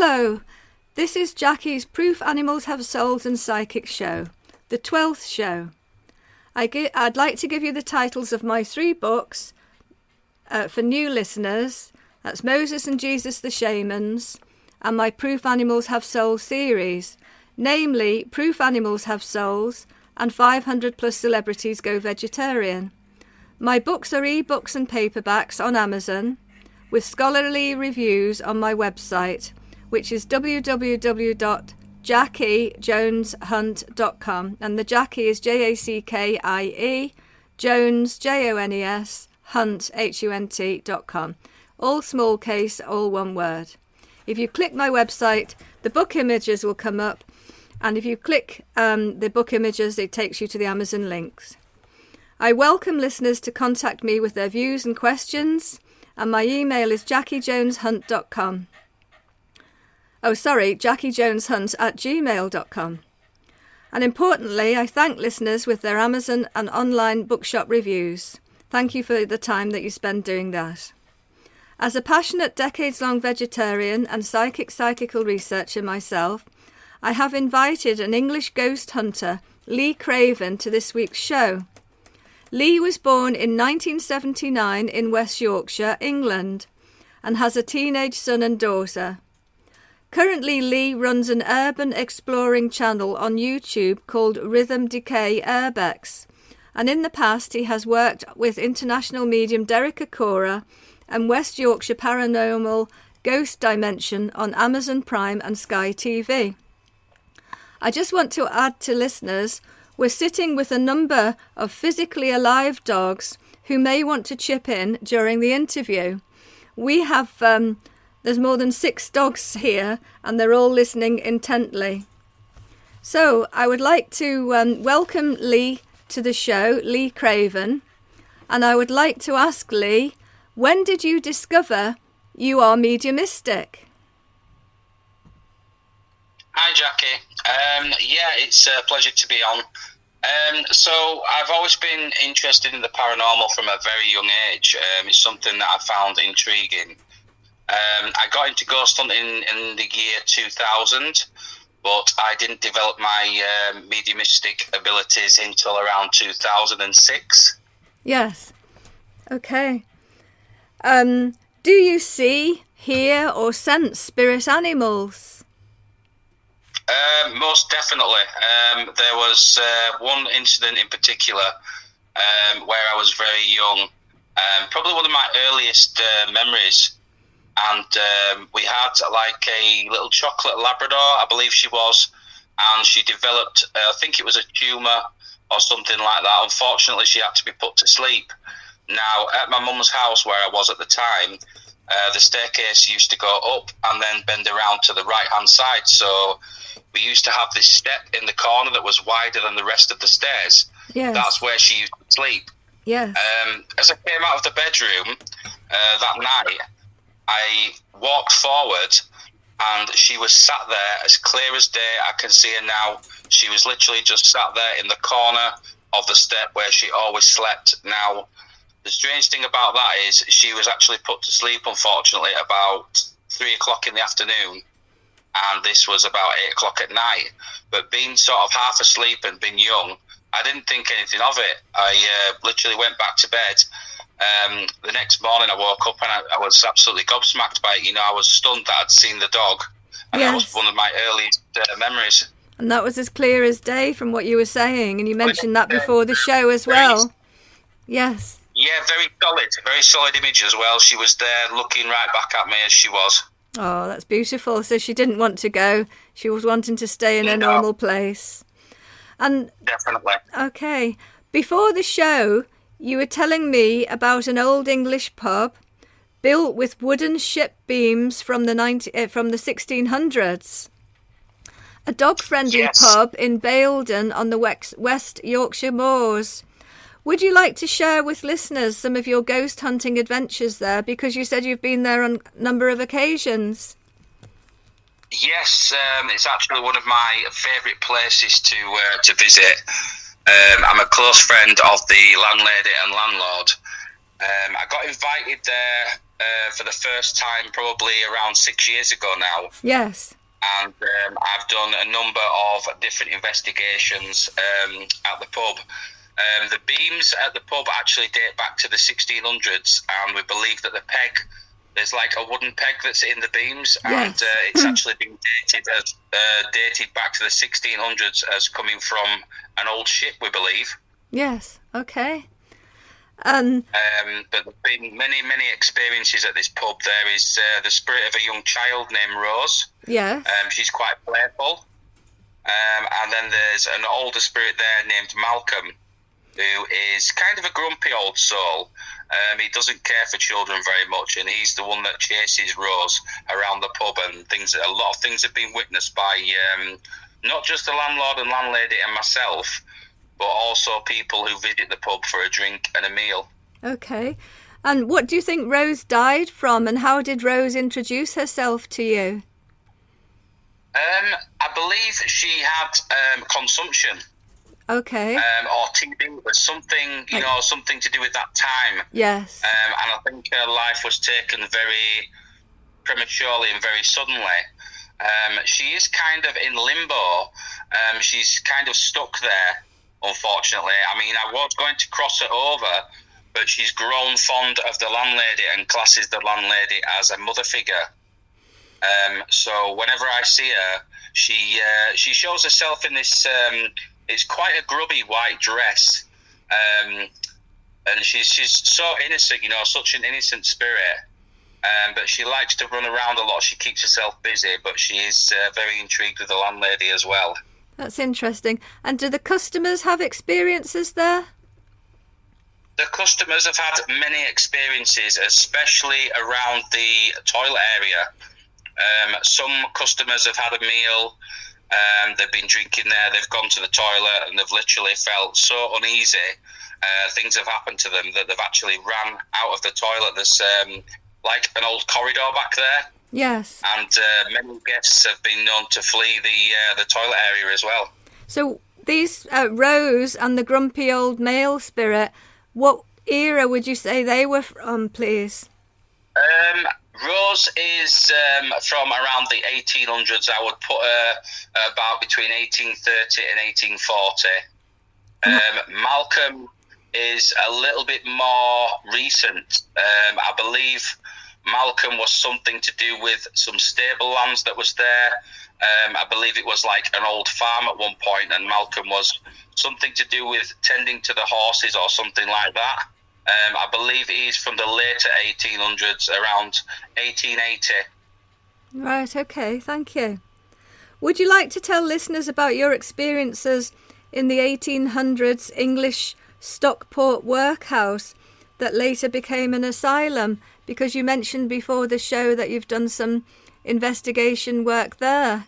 Hello, this is Jackie's Proof Animals Have Souls and Psychic show, the 12th show. I'd like to give you the titles of my 3 books for new listeners. That's Moses and Jesus the Shamans and my Proof Animals Have Souls series, namely Proof Animals Have Souls and 500 plus Celebrities Go Vegetarian. My books are ebooks and paperbacks on Amazon with scholarly reviews on my website, which is www.jackiejoneshunt.com, and the Jackie is Jackie, Jones, Jones, Hunt, Hunt.com. All small case, all one word. If you click my website, the book images will come up, and if you click the book images, it takes you to the Amazon links. I welcome listeners to contact me with their views and questions, and my email is jackiejoneshunt.com. jackiejoneshunt@gmail.com. And importantly, I thank listeners with their Amazon and online bookshop reviews. Thank you for the time that you spend doing that. As a passionate decades-long vegetarian and psychical researcher myself, I have invited an English ghost hunter, Lee Craven, to this week's show. Lee was born in 1979 in West Yorkshire, England, and has a teenage son and daughter. Currently, Lee runs an urban exploring channel on YouTube called Rhythm Decay Urbex, and in the past he has worked with international medium Derek Acora and West Yorkshire Paranormal Ghost Dimension on Amazon Prime and Sky TV. I just want to add to listeners, we're sitting with a number of physically alive dogs who may want to chip in during the interview. We have, there's more than 6 dogs here, and they're all listening intently. So I would like to welcome Lee to the show, Lee Craven, and I would like to ask Lee, when did you discover you are mediumistic? Hi, Jackie. It's a pleasure to be on. So I've always been interested in the paranormal from a very young age. It's something that I found intriguing. I got into ghost hunting in the year 2000, but I didn't develop my mediumistic abilities until around 2006. Yes. Okay. Do you see, hear or sense spirit animals? Most definitely. There was one incident in particular where I was very young, probably one of my earliest memories, and we had like a little chocolate Labrador, I believe she was, and she developed, I think it was a tumour or something like that. Unfortunately, she had to be put to sleep. Now, at my mum's house where I was at the time, the staircase used to go up and then bend around to the right-hand side, so we used to have this step in the corner that was wider than the rest of the stairs. Yes. That's where she used to sleep. Yes. As I came out of the bedroom that night, I walked forward and she was sat there as clear as day. I can see her now. She was literally just sat there in the corner of the step where she always slept. Now, the strange thing about that is she was actually put to sleep, unfortunately, about 3 o'clock in the afternoon. And this was about 8 o'clock at night. But being sort of half asleep and being young, I didn't think anything of it. I literally went back to bed. The next morning I woke up and I was absolutely gobsmacked by it. I was stunned that I'd seen the dog. And yes. That was one of my earliest memories. And that was as clear as day from what you were saying. And you mentioned that before the show as well. Yes. Yeah, very solid image as well. She was there looking right back at me as she was. Oh, that's beautiful. So she didn't want to go. She was wanting to stay in a normal place. And definitely. Okay. Before the show, you were telling me about an old English pub built with wooden ship beams from the 1600s. A dog-friendly Yes. pub in Baildon on the West Yorkshire moors. Would you like to share with listeners some of your ghost hunting adventures there? Because you said you've been there on a number of occasions. Yes, it's actually one of my favourite places to visit. I'm a close friend of the landlady and landlord. I got invited there for the first time probably around 6 years ago now. Yes. And I've done a number of different investigations at the pub. The beams at the pub actually date back to the 1600s, and we believe that the peg, there's like a wooden peg that's in the beams, Yes. and it's actually been dated back to the 1600s as coming from an old ship, we believe. Yes. Okay. But there's been many experiences at this pub. There is the spirit of a young child named Rose. Yes. She's quite playful. And then there's an older spirit there named Malcolm, who is kind of a grumpy old soul. He doesn't care for children very much, and he's the one that chases Rose around the pub, and a lot of things have been witnessed by not just the landlord and landlady and myself, but also people who visit the pub for a drink and a meal. Okay. And what do you think Rose died from, and how did Rose introduce herself to you? I believe she had consumption. Okay. Or TB, was something, something to do with that time. Yes. And I think her life was taken very prematurely and very suddenly. She is kind of in limbo. She's kind of stuck there, unfortunately. I mean, I was going to cross her over, but she's grown fond of the landlady and classes the landlady as a mother figure. So whenever I see her, she shows herself in this... it's quite a grubby white dress, and she's so innocent, such an innocent spirit. But she likes to run around a lot. She keeps herself busy, but she is very intrigued with the landlady as well. That's interesting. And do the customers have experiences there? The customers have had many experiences, especially around the toilet area. Some customers have had a meal. They've been drinking there, they've gone to the toilet, and they've literally felt so uneasy. Things have happened to them that they've actually ran out of the toilet. There's like an old corridor back there. Yes. And many guests have been known to flee the toilet area as well. So these Rose and the grumpy old male spirit, what era would you say they were from, please? Rose is from around the 1800s. I would put her about between 1830 and 1840. Malcolm is a little bit more recent. I believe Malcolm was something to do with some stable lands that was there. I believe it was like an old farm at one point, and Malcolm was something to do with tending to the horses or something like that. I believe he's from the later 1800s, around 1880. Right, okay, thank you. Would you like to tell listeners about your experiences in the 1800s English Stockport workhouse that later became an asylum? Because you mentioned before the show that you've done some investigation work there.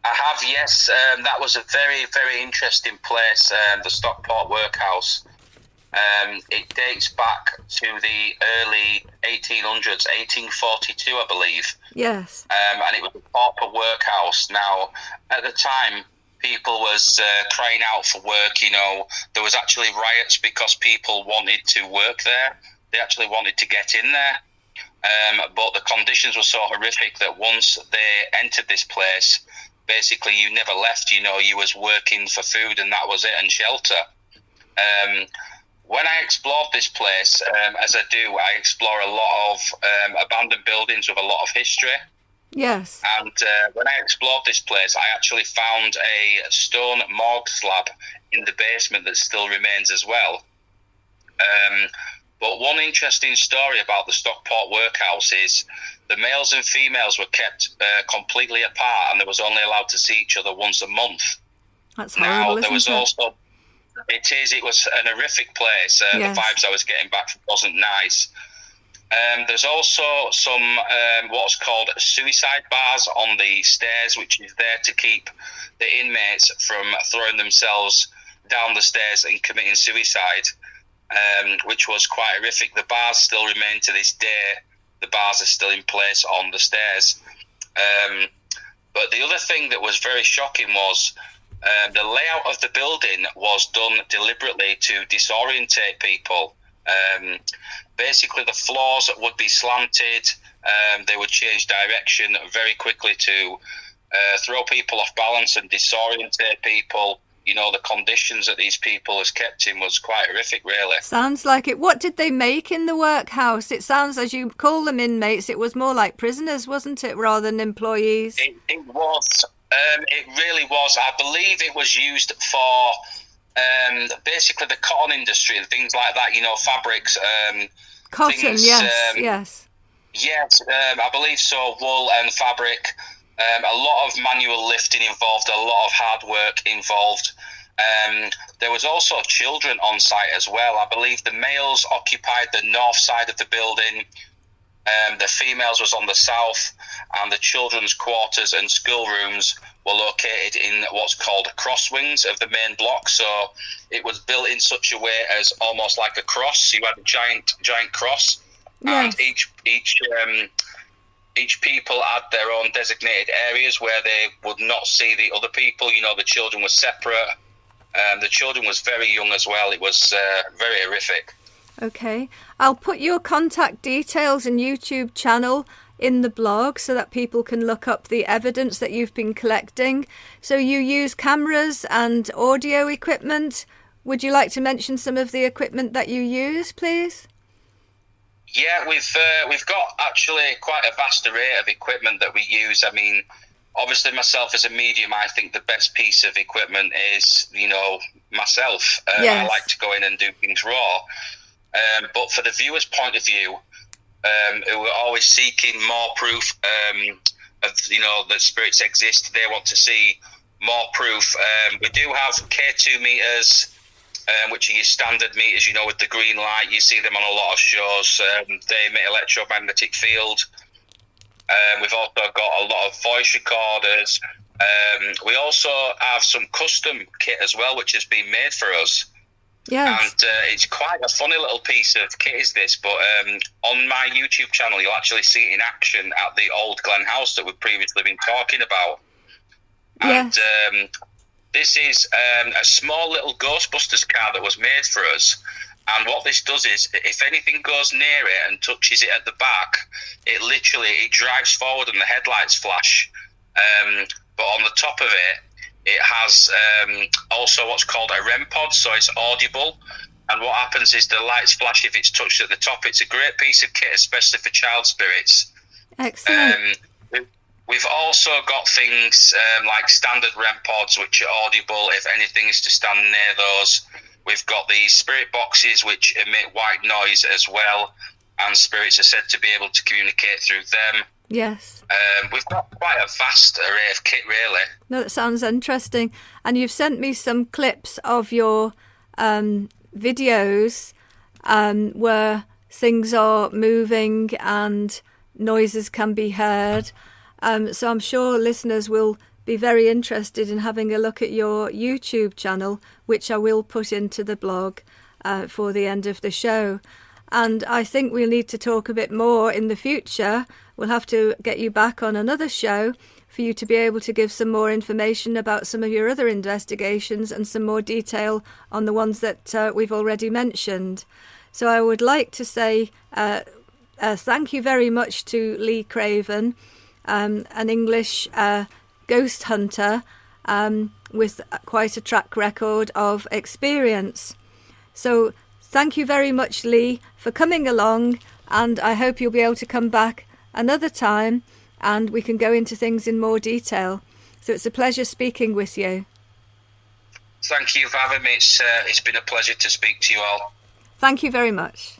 I have, yes. That was a very, very interesting place, the Stockport workhouse. It dates back to the early 1800s, 1842, I believe. Yes. And it was a pauper workhouse. Now, at the time, people was crying out for work. There was actually riots because people wanted to work there. They actually wanted to get in there. But the conditions were so horrific that once they entered this place, basically you never left. You was working for food, and that was it, and shelter. When I explored this place, as I do, I explore a lot of abandoned buildings with a lot of history. Yes. And when I explored this place, I actually found a stone morgue slab in the basement that still remains as well. But one interesting story about the Stockport workhouse is the males and females were kept completely apart, and they was only allowed to see each other once a month. That's horrible, there was also... It was an horrific place. Yes. The vibes I was getting back wasn't nice. There's also some what's called suicide bars on the stairs, which is there to keep the inmates from throwing themselves down the stairs and committing suicide, which was quite horrific. The bars still remain to this day. The bars are still in place on the stairs. But the other thing that was very shocking was the layout of the building was done deliberately to disorientate people. Basically, the floors would be slanted. They would change direction very quickly to throw people off balance and disorientate people. You know, the conditions that these people was kept in was quite horrific, really. Sounds like it. What did they make in the workhouse? It sounds, as you call them inmates, it was more like prisoners, wasn't it, rather than employees? It was. It really was. I believe it was used for basically the cotton industry and things like that, you know, fabrics. Cotton, things, yes. Yes, I believe so. Wool and fabric. A lot of manual lifting involved, a lot of hard work involved. There was also children on site as well. I believe the males occupied the north side of the building. The females was on the south, and the children's quarters and schoolrooms were located in what's called crosswings of the main block. So it was built in such a way as almost like a cross. You had a giant cross, yes. And each people had their own designated areas where they would not see the other people. You know, the children were separate. The children was very young as well. It was very horrific. Okay. I'll put your contact details and YouTube channel in the blog so that people can look up the evidence that you've been collecting. So you use cameras and audio equipment. Would you like to mention some of the equipment that you use, please? Yeah, we've got actually quite a vast array of equipment that we use. I mean, obviously myself as a medium, I think the best piece of equipment is, you know, myself. Yes. I like to go in and do things raw. But for the viewer's point of view, who are always seeking more proof of, you know, that spirits exist, they want to see more proof. We do have K2 meters, which are your standard meters, you know, with the green light. You see them on a lot of shows. They emit electromagnetic field. We've also got a lot of voice recorders. We also have some custom kit as well, which has been made for us. Yes. And it's quite a funny little piece of kit is this, but on my YouTube channel, you'll actually see it in action at the Old Glen House that we've previously been talking about. Yes. And this is a small little Ghostbusters car that was made for us. And what this does is, if anything goes near it and touches it at the back, it drives forward and the headlights flash. But on the top of it, it has also what's called a REM pod, so it's audible. And what happens is the lights flash if it's touched at the top. It's a great piece of kit, especially for child spirits. Excellent. We've also got things like standard REM pods, which are audible if anything is to stand near those. We've got the spirit boxes, which emit white noise as well, and spirits are said to be able to communicate through them. Yes. We've got quite a vast array of kit, really. No, that sounds interesting. And you've sent me some clips of your videos where things are moving and noises can be heard. So I'm sure listeners will be very interested in having a look at your YouTube channel, which I will put into the blog for the end of the show. And I think we'll need to talk a bit more in the future. We'll have to get you back on another show for you to be able to give some more information about some of your other investigations and some more detail on the ones that we've already mentioned. So I would like to say thank you very much to Lee Craven, an English ghost hunter with quite a track record of experience. So thank you very much, Lee, for coming along, and I hope you'll be able to come back another time and we can go into things in more detail. So it's a pleasure speaking with you. Thank you for having me. It's been a pleasure to speak to you all. Thank you very much.